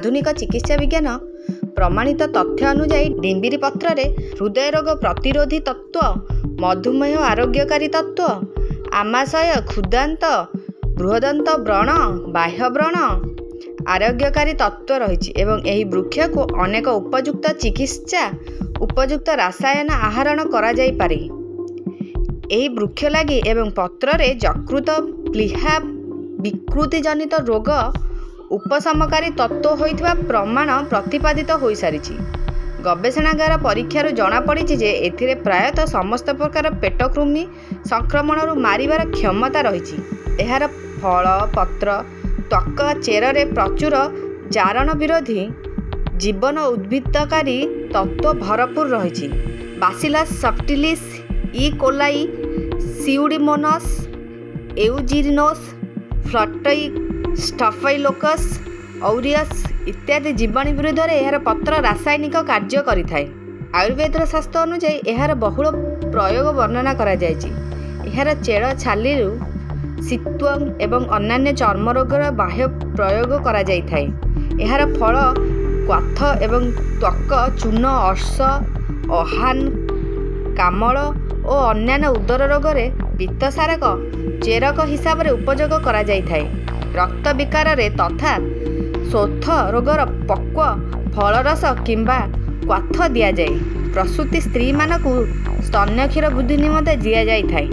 आधुनिक चिकित्सा विज्ञान प्रमाणित तथ्य अनुଯାयी डिम्बिरी पत्र रे हृदय रोग प्रतिरोधी तत्व, मधुमेह आरोग्यकारी तत्व, आमाशय क्षुदांत बृहदंत व्रण, बाह्य व्रण आरोग्यकारी तत्व रही एवं यही वृक्ष को अनेक उपयुक्त चिकित्सा उपयुक्त रसायन आहरण करा जाई पारे। यही वृक्ष लगी एवं पत्र रे यकृत प्लीहा विकृति जनित रोग उपशमकारी तत्व होइथिबा प्रमाण प्रतिपादित हो सारी। गवेषणागार परीक्षार जनापड़ी जे एथिरे प्रायतः समस्त प्रकार पेटकृमि संक्रमण मारिबार क्षमता रही। एहार फल पत्र त्वक चेर रे प्रचुर जारण विरोधी जीवन उद्भिदकारी तत्व भरपूर रही। बासिलस सबटिलिस, ई कोलाई, सिउडोमोनास, एउजिनोस, स्टाफाइलोकस औरियस इत्यादि जीवाणु विरुद्ध यार पत्र रासायनिक कार्य करिथाए। आयुर्वेद शास्त्र अनुसार यार बहुल प्रयोग वर्णना करा जायछि। यार चेड़ छालीरु शीतत्वं एवं अन्यान्य चर्म रोगर बाह्य प्रयोग करा जायथाए। यार फल क्वाथ एवं त्वक चूर्ण, अर्श, अहान, कामल और अन्यान्य उदर रोग रे पित्तसारक चेरक हिसाब से उपयोग करा जायथाए। रक्त विकार रे तथा शोथ रोगर पक्व फलरस किंबा क्वाथ दिया जाए। प्रसूति स्त्री मानक स्तन्य क्षीर वृद्धि निमंते दिया जायथाए।